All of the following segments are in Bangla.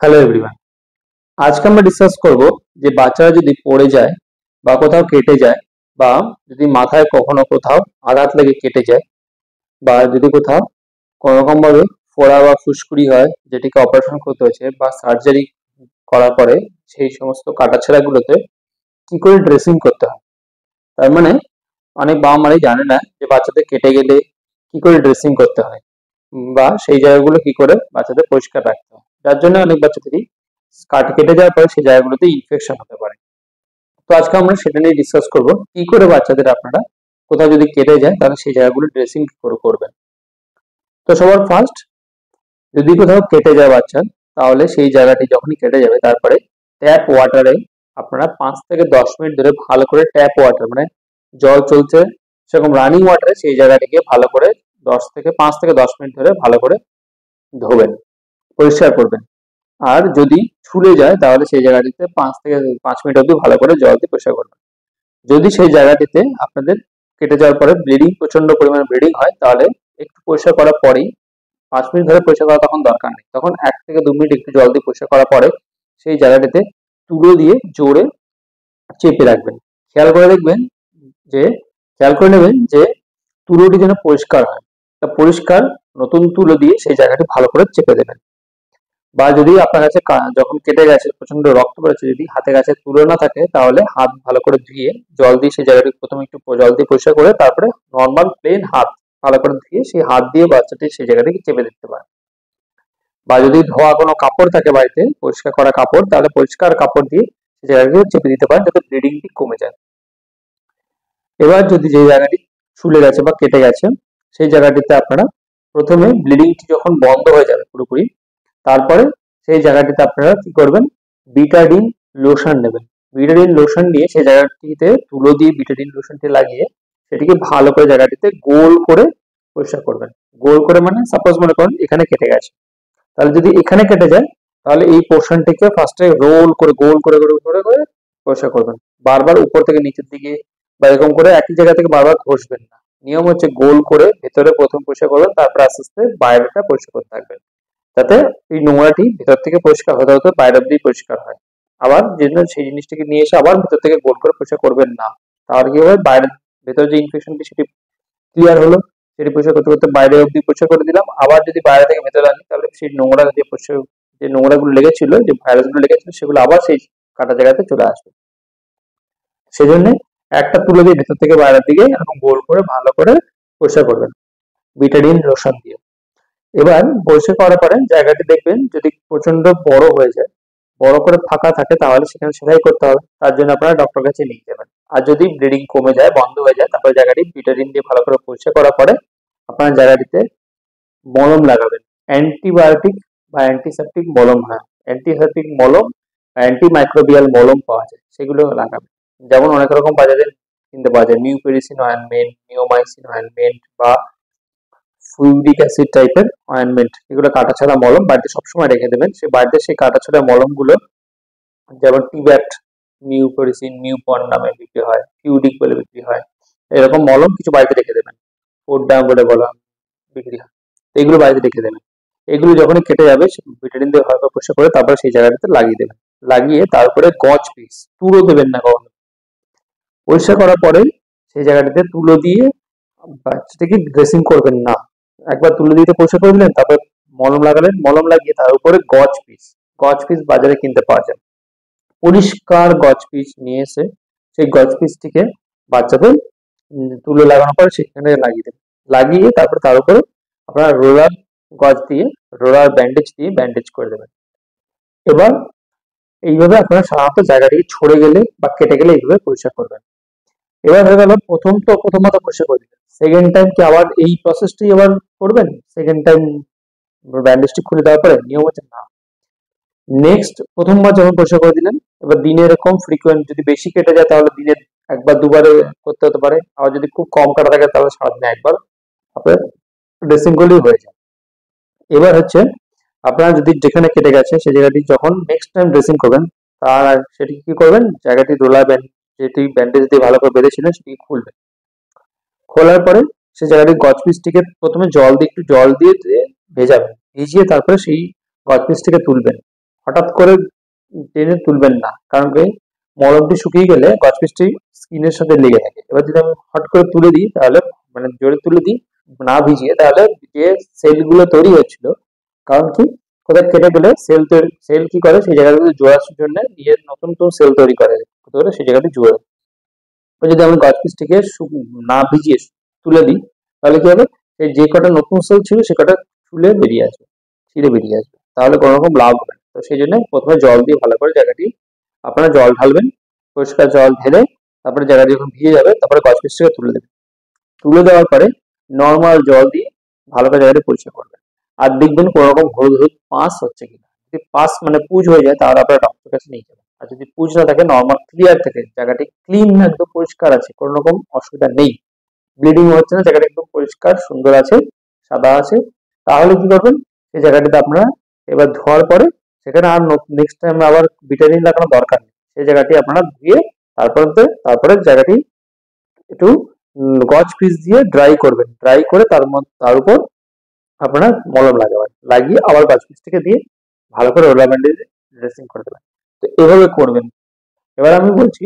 হ্যালো এভরিওয়ান, আজকে আমরা ডিসকাস করব যে বাচ্চারা যদি পড়ে যায় বা কোথাও কেটে যায় বা যদি মাথায় কখনো কোথাও আঘাত লেগে কেটে যায় বা যদি কোথাও কোনো রকম ভাবে ফোড়া বা ফুসকুড়ি হয় যেটিকে অপারেশন করতে হয়েছে বা সার্জারি করার পরে সেই সমস্ত কাটাছেঁড়াগুলোতে কি করে ড্রেসিং করতে হয়। তার মানে অনেক বাবা মারাই জানে না যে বাচ্চাদের কেটে গেলে কি করে ড্রেসিং করতে হয় বা সেই জায়গাগুলো কি করে বাচ্চাদের পরিষ্কার রাখতে হয়, যার জন্য অনেক বাচ্চাদেরই কাট কেটে যাওয়ার পরে সেই জায়গাগুলোতে ইনফেকশন হতে পারে। তো আজকে আমরা সেটা নিয়ে ডিসকাস করব কি করে বাচ্চাদের আপনারা কোথাও যদি কেটে যায় তাহলে সেই জায়গাগুলো ড্রেসিং কি করে করবেন। তো সবার ফার্স্ট, যদি কোথাও কেটে যায় বাচ্চার, তাহলে সেই জায়গাটি যখনই কেটে যাবে তারপরে ট্যাপ ওয়াটারে আপনারা 5 থেকে 10 মিনিট ধরে ভালো করে ট্যাপ ওয়াটার মানে জল চলছে সেরকম রানিং ওয়াটারে সেই জায়গাটিকে ভালো করে 5 থেকে 10 মিনিট ধরে ভালো করে ধোবেন, পরিষ্কার করবেন। আর যদি ছুলে যায় তাহলে সেই জায়গাটিতে 5 থেকে 5 মিনিট অবধি ভালো করে জল দিয়ে পরিষ্কার করবেন। যদি সেই জায়গাটিতে আপনাদের কেটে যাওয়ার পরে ব্লিডিং, প্রচন্ড পরিমাণে ব্লিডিং হয়, তাহলে একটু পরিষ্কার করার পরেই 5 মিনিট ধরে পরিষ্কার করা তখন দরকার নেই, তখন 1 থেকে 2 মিনিট একটু জল দিয়ে পরিষ্কার করার পরে সেই জায়গাটিতে তুলো দিয়ে জোরে চেপে রাখবেন। খেয়াল করে দেখবেন যে খেয়াল করে নেবেন যে তুলোটি যেন পরিষ্কার হয়। তা পরিষ্কার নতুন তুলো দিয়ে সেই জায়গাটি ভালো করে চেপে দেবেন। বা যদি আপনার কাছে যখন কেটে গেছে প্রচন্ড রক্ত বেরোচ্ছে, যদি হাতে কাছে তুলো না থাকে তাহলে হাত ভালো করে ধুয়ে জল দিয়ে সেই জায়গাটি প্রথমে একটু জল দিয়ে পরিষ্কার করে তারপরে নর্মাল প্লেন হাত ভালো করে ধুয়ে সেই হাত দিয়ে বাচ্চাটি সেই জায়গাটিকে চেপে দিতে পারে। বা যদি ধোয়া কোনো কাপড় থাকে বাড়িতে, পরিষ্কার করা কাপড়, তাহলে পরিষ্কার কাপড় দিয়ে সেই জায়গাটিকে চেপে দিতে পারেন যাতে ব্লিডিংটি কমে যায়। এবার যদি যে জায়গাটি ফুলে গেছে বা কেটে গেছে সেই জায়গাটিতে আপনারা প্রথমে ব্লিডিংটি যখন বন্ধ হয়ে যাবে পুরোপুরি, তারপরে সেই জায়গাটিতে আপনারা কি করবেন, বিটাডিন লোশন নেবেন। বিটাডিন লোশন নিয়ে সেই জায়গাটিতে তুলো দিয়ে বিটাডিন লোশনটি লাগিয়ে সেটিকে ভালো করে জায়গাটিতে গোল করে পরিষ্কার করবেন। গোল করে মানে সাপোজ মনে করুন এখানে কেটে গেছে, তাহলে যদি এখানে কেটে যায় তাহলে এই পোর্শনটিকে ফার্স্টে রোল করে গোল করে করে করে করে পরিষ্কার করবেন। বারবার উপর থেকে নিচের দিকে বা এরকম করে একই জায়গা থেকে বারবার ঘষবেন না। নিয়ম হচ্ছে গোল করে ভেতরে প্রথম পরিষ্কার করবেন, তারপর আস্তে আস্তে বাইরেটা পরিষ্কার করতে থাকবেন, যাতে এই নোংরাটি ভেতর থেকে পরিষ্কার হতে হতে বাইরে অব্দি পরিষ্কার হয়। আবার যেন সেই জিনিসটাকে নিয়ে এসে আবার ভেতর থেকে গোল করে পরিষ্কার করবেন না, তাহলে কি হবে, বাইরে ভেতরে যে ইনফেকশনটি সেটি ক্লিয়ার হলো, সেটি পরিষ্কার করতে করতে বাইরে অব্দি পরিষ্কার করে দিলাম। আবার যদি বাইরে থেকে ভেতরে আনি তাহলে সেই নোংরা যে পরিষ্কার, যে নোংরাগুলো লেগেছিল, যে ভাইরাসগুলো লেগেছিল সেগুলো আবার সেই কাটা জায়গাতে চলে আসবে। সেজন্য একটা তুলে দিয়ে ভেতর থেকে বাইরের দিকে এরকম গোল করে ভালো করে পরিষ্কার করবেন বিটাডিন লোশন দিয়ে। এবার পরিষ্কার করার পরে জায়গাটি দেখবেন যদি প্রচন্ড বড় হয়ে যায়, বড় করে ফাঁকা থাকে, তাহলে সেখানে সেলাই করতে হবে, তার জন্য আপনারা ডক্টর কাছে নিয়ে যাবেন। আর যদি ব্লিডিং কমে যায়, বন্ধ হয়ে যায়, তারপরে জায়গাটি বিটাডিন দিয়ে ভালো করে পরিষ্কার করার পরে আপনারা জায়গাটিতে মলম লাগাবেন। অ্যান্টিবায়োটিক বা অ্যান্টিসেপটিক মলম, হয় অ্যান্টিসেপটিক মলম, অ্যান্টি মাইক্রোবিয়াল মলম পাওয়া যায়, সেগুলো লাগাবেন। যেমন অনেক রকম বাজারে কিনতে পাওয়া যায়, মিউপেরিসিন অয়েনমেন্ট, নিওমাইসিন অয়েনমেন্ট বা ফ্লুইডিক অ্যাসিড টাইপের অয়েনমেন্ট, এগুলো কাটাছাড়া মলম বাড়িতে সবসময় রেখে দেবেন। সে বাড়িতে সেই কাটাছাড়া মলমগুলো যেমন টিব্যাট, মিউপেরিসিন, মিউপন নামে বিক্রি হয়, ফিউডিক বলে বিক্রি হয়, এরকম মলম কিছু বাড়িতে রেখে দেবেন। পোডাম বলে বলা বিক্রি হয়, এগুলো বাড়িতে রেখে দেবেন। এগুলো যখনই কেটে যাবে ভিটামিন দিয়ে ভালো করে পরিষ্কার করে তারপরে সেই জায়গাটাতে লাগিয়ে দেবেন। লাগিয়ে তারপরে গজ পিস, তুলো দেবেন না কখনো। পরিষ্কার করার পরে সেই জায়গাটাতে তুলো দিয়ে বাচ্চাটাকে ড্রেসিং করবেন না। একবার তুলো দিয়ে পরিষ্কার করে দিলেন, তারপর মলম লাগালেন, মলম লাগিয়ে তার উপরে গজ পিস, গজ পিস বাজারে কিনতে পাওয়া যায়, পরিষ্কার গজ পিস নিয়ে এসে সেই গজ পিসটিকে বাচ্চাদের তুলো লাগানোর পরে সেখানে লাগিয়ে দেবেন। লাগিয়ে তারপর তার উপরে আপনারা রোলার গজ দিয়ে, রোলার ব্যান্ডেজ দিয়ে ব্যান্ডেজ করে দেবেন। এবার এইভাবে আপনারা সাধারণত জায়গাটিকে ছড়ে গেলে বা কেটে গেলে এইভাবে পরিষ্কার করবেন। এবার হয়ে গেল প্রথমত পরিষ্কার করে দিলেন, সেকেন্ড টাইম কি আবার এই প্রসেসটি আবার করবেন? সেকেন্ড টাইম ব্যান্ডেজটি খুলে দেওয়ার পরে নিয়ম হচ্ছে না, নেক্সট প্রথমবার যখন পরিষ্কার করে দিলেন, এবার দিনে এরকম ফ্রিকোয়েন্ট, যদি বেশি কেটে যায় তাহলে দিনে একবার দুবারে করতে হতে পারে, আবার যদি খুব কম কাটা থাকে তাহলে সারাদিনে একবার আপনার ড্রেসিং করলেই হয়ে যায়। এবার হচ্ছে আপনারা যদি যেখানে কেটে গেছে সেই জায়গাটি যখন নেক্সট টাইম ড্রেসিং করবেন, তার সেটি কি করবেন, জায়গাটি রোলার ব্যান্ড যেটি ব্যান্ডেজ দিয়ে ভালো করে বেঁধেছিলেন সেটি খুলবেন। খোলার পরে সেই জায়গাটি গজ পিসটিকে প্রথমে একটু জল দিয়ে ভেজাবেন, ভিজিয়ে তারপরে সেই গজ পিসটিকে তুলবেন। হঠাৎ করে টেনে তুলবেন না, কারণ কি মলমটি শুকিয়ে গেলে কচপিসটি স্কিনের সাথে লেগে থাকে। এবার যদি আমি হট করে তুলে দিই, তাহলে মানে জোরে তুলে দিই না ভিজিয়ে, তাহলে যে সেলগুলো তৈরি হচ্ছিল, কারণ কি কোথাও কেটে গেলে সেল কি করে সেই জায়গাটাতে জোড়ার জন্য দিয়ে নতুন নতুন সেল তৈরি করে, সেই জায়গাটি জোড়ে। যদি আমি কচপিসটিকে না ভিজিয়ে তুলে দিই, তাহলে কি হবে, এই যে কটা নতুন সেল ছিল সে কটা ছুলে বেরিয়ে আসবে, ছিঁড়ে বেরিয়ে আসবে, তাহলে কোনো রকম লাভ হবে না। তো সেই জন্য প্রথমে জল দিয়ে ভালো করে জায়গাটি আপনারা জল ঢালবেন, পরিষ্কার জল ঢেলে তারপরে জায়গাটি যখন ভিজে যাবে তারপরে কচপিসটাকে তুলে দেবেন। তুলে দেওয়ার পরে নর্মাল জল দিয়ে ভালো করে জায়গাটি পরিষ্কার করবেন। আর দেখবেন কোনো রকম হলুদ হলুদ পাঁস হচ্ছে কিনা। যদি পাঁস মানে পুজ হয়ে যায়, তাহলে আপনারা ডক্টরের কাছে নিয়ে যাবেন। আর যদি পুজ না থাকে, নর্মাল ক্লিয়ার থাকে, জায়গাটি ক্লিন একদম পরিষ্কার আছে, কোনো রকম অসুবিধা নেই, ব্লিডিং হচ্ছে না, জায়গাটা একদম পরিষ্কার সুন্দর আছে, সাদা আছে, তাহলে কি করবেন, সেই জায়গাটিতে আপনারা এবার ধোয়ার পরে সেখানে আর নেক্সট টাইম আবার ভিটামিন লাগানোর দরকার নেই। সেই জায়গাটি আপনারা ধুয়ে তারপরে জায়গাটি একটু গজ পিস দিয়ে ড্রাই করবেন, ড্রাই করে তার উপর আপনারা মলম লাগাবেন, লাগিয়ে আবার গজ পিসটিকে দিয়ে ভালো করে রোলার ব্যান্ডেজে ড্রেসিং করে দেবেন। তো এভাবে করবেন। এবার আমি বলছি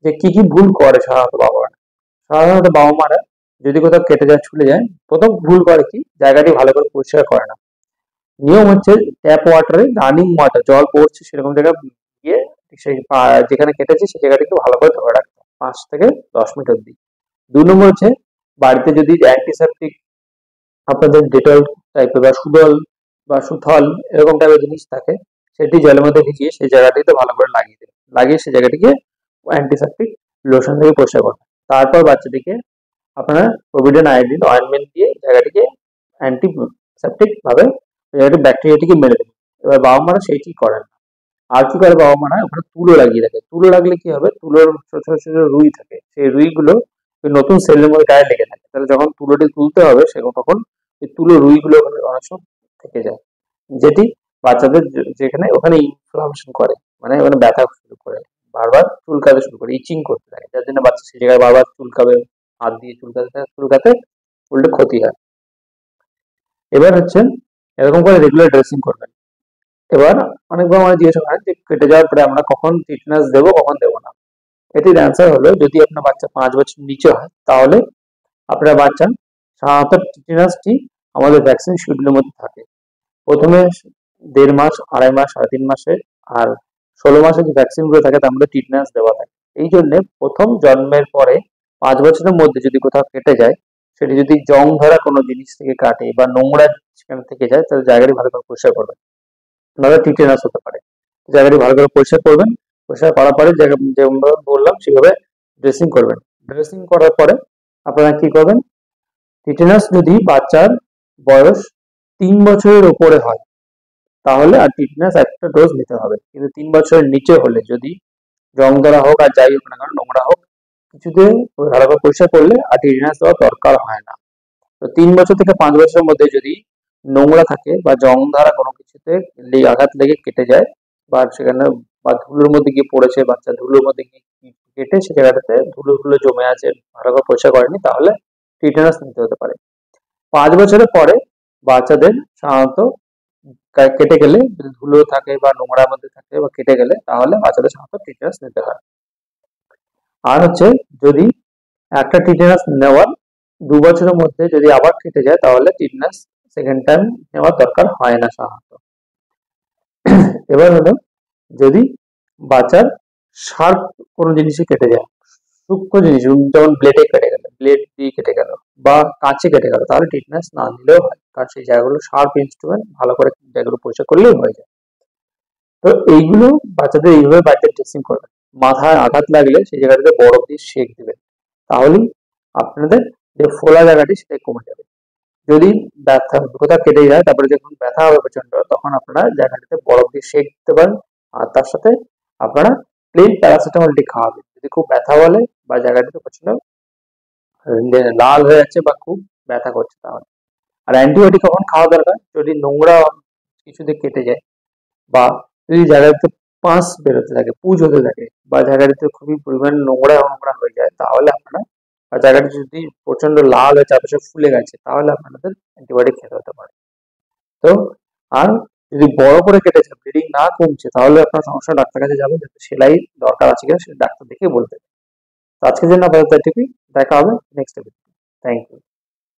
যে কি কি ভুল করে সাধারণত বাবা মারা যদি কোথাও কেটে যায়, ছুলে যায়, প্রথম ভুল করে কি, জায়গাটি ভালো করে পরিষ্কার করে না। নিয়ম হচ্ছে ট্যাপ ওয়াটারে রানিং ওয়াটার, জল পড়ছে সেরকম জায়গায় গিয়ে সেই যেখানে কেটেছে সেই জায়গাটিকে ভালো করে ধরে রাখতে 5 থেকে 10 মিনিট অব্দি। 2 নম্বর হচ্ছে বাড়িতে যদি অ্যান্টিসেপটিক আপনাদের ডেটল টাইপের বা সুদল বা সুথল এরকম টাইপের জিনিস থাকে, সেটি জলের মধ্যে ভিজিয়ে সেই জায়গাটিতে ভালো করে লাগিয়ে দেবেন, লাগিয়ে সেই জায়গাটিকে অ্যান্টিসেপটিক লোশন দিয়ে পরিষ্কার করবেন। তারপর বাচ্চাটিকে আপনারা প্রভিডেন্ট আয়োডিন অয়েন্টমেন্ট দিয়ে জায়গাটিকে অ্যান্টিসেপটিক ভাবে জায়গাটি ব্যাকটেরিয়াটিকে মেরে দেবেন। এবার বাবা মারা সেইটি করেন না। আর কি করে বাবা মারা, ওখানে তুলো লাগিয়ে রাখে। তুলো লাগলে কি হবে, তুলোর ছোট ছোট ছোট রুই থাকে, সেই রুইগুলো ওই নতুন সেলের মধ্যে গায়ে লেগে থাকে, তাহলে যখন তুলোটি তুলতে হবে সেরকম তখন ওই তুলো রুইগুলো ওখানে অনেক সময় থেকে যায়, যেটি বাচ্চাদের যেখানে ওখানে ইনফ্লামেশন করে, মানে ওখানে ব্যথা শুরু করে, বারবার চুলকাতে শুরু করে, ইচিং করতে থাকে, যার জন্য বাচ্চা সেই জায়গায় বারবার চুলকাবে, হাত দিয়ে চুলকাতে উল্টে ক্ষতি হয়। এবার হচ্ছে এরকম করে রেগুলার ড্রেসিং করবেন। এবার অনেকবার আমার জিজ্ঞাসা করেন যে কেটে যাওয়ার পরে আমরা কখন টিটেনাস দেবো কখন দেবো না। এটির অ্যান্সার হলো, যদি আপনার বাচ্চা 5 বছর নিচে হয়, তাহলে আপনার বাচ্চা সাধারণত টিটেনাসটি আমাদের ভ্যাকসিন শিডিউলের মধ্যে থাকে। প্রথমে 1.5 মাস, 2.5 মাস, 3.5 মাসে, আর 16 মাসে যে ভ্যাকসিনগুলো থাকে তার মধ্যে টিটেনাস দেওয়া থাকে। এই জন্য প্রথম জন্মের পরে 5 বছরের মধ্যে যদি কোথাও কেটে যায়, সেটি যদি জং ধরা কোনো জিনিস থেকে কাটে বা নোংরা সেখানে থেকে যায়, তাহলে জায়গাটি ভালো করে পরিষ্কার করবেন, নাহলে টিটেনাস হতে পারে। জায়গাটি ভালো করে পরিষ্কার করবেন, পরিষ্কার করার পরে জায়গা যেমন বললাম সেভাবে ড্রেসিং করবেন। ড্রেসিং করার পরে আপনারা কি করবেন, টিটেনাস যদি বাচ্চার বয়স 3 বছরের ওপরে হয়, তাহলে আর টিটেনাস একটা ডোজ নিতে হবে। কিন্তু 3 বছরের নিচে হলে, যদি জং ধরা হোক আর যাই হোক না কেন, নোংরা হোক, কিছুতে ভালো করে পরিষ্কার করলে আর টিটেনাস দেওয়ার দরকার হয় না। তো 3 বছর থেকে 5 বছরের মধ্যে যদি নোংরা থাকে বা জং ধারা কোনো কিছুতে আঘাত লেগে কেটে যায়, বা সেখানে বা ধুলোর মধ্যে গিয়ে পড়েছে, বাচ্চা ধুলোর মধ্যে গিয়ে কেটে সে জায়গাটাতে ধুলো ধুলো জমে আছে, ভালো করে পরিষ্কার করেনি, তাহলে টিটেনাস নিতে হতে পারে। 5 বছরের পরে বাচ্চাদের সাধারণত কেটে গেলে, যদি ধুলো থাকে বা নোংরার মধ্যে থাকে বা কেটে গেলে, তাহলে বাচ্চাদের সাধারণত টিটেনাস নিতে হয়। আর হচ্ছে যদি একটা টিটেনাস নেওয়ার 2 বছরের মধ্যে যদি আবার কেটে যায়, তাহলে টিটেনাস সেকেন্ড টাইম নেওয়ার দরকার হয় না সাধারণত। এবার হলো, যদি বাচ্চার শার্প কোনো জিনিসে কেটে যায়, সূক্ষ্ম জিনিস, যেমন ব্লেডে কেটে গেল, ব্লেড দিয়ে কেটে গেল বা কাঁচে কেটে গেল, তাহলে টিটেনাস না নিলেও হয়, কারণ সেই জায়গাগুলো শার্প ইনস্ট্রুমেন্ট, ভালো করে জায়গাগুলো পরিষ্কার করলেই হয়ে যায়। তো এইগুলো বাচ্চাদের এইভাবে বাড়িতে ড্রেসিং করবেন। মাথায় আঘাত লাগলে সেই জায়গাটাতে বরফ দিয়ে সেঁক দিবেন, তাহলেই আপনাদের যে ফোলা জায়গাটি সেটাই কমে যাবে। যদি ব্যথা কোথাও কেটে যায়, তারপরে যখন ব্যথা হবে প্রচন্ড, তখন আপনারা জায়গাটিতে বরফ দিয়ে সেঁক দিতে পারেন। আর তার সাথে আপনারা প্লেন প্যারাসিটামলটি খাওয়াবেন যদি খুব ব্যথা বলে বা জায়গাটিতে প্রচন্ড লাল হয়ে যাচ্ছে বা খুব ব্যথা করছে তাহলে। আর অ্যান্টিবায়োটিক কখন খাওয়া দরকার, যদি নোংরা কিছুতে কেটে যায় বা যদি জায়গাতে পাঁশ বেরোতে থাকে, পুজ হতে থাকে, বা জায়গাটিতে খুবই পরিমাণ নোংরা নোংরা হয়ে যায়, তাহলে আপনারা, আর জায়গাটি যদি প্রচন্ড লাল হয়ে চারপাশে ফুলে গেছে, তাহলে আপনাদের অ্যান্টিবায়োটিক খেতে হতে পারে। তো আর যদি বড় করে কেটেছে, ব্লিডিং না কমছে, তাহলে আপনার সমস্যা ডাক্তার কাছে যাবেন, যাতে সেলাই দরকার আছে কিনা সেটা ডাক্তার দেখে বলতে। তো আজকের জন্য আপাতত এটুকুই, দেখা হবে নেক্সট এপিসোডে। Thank you.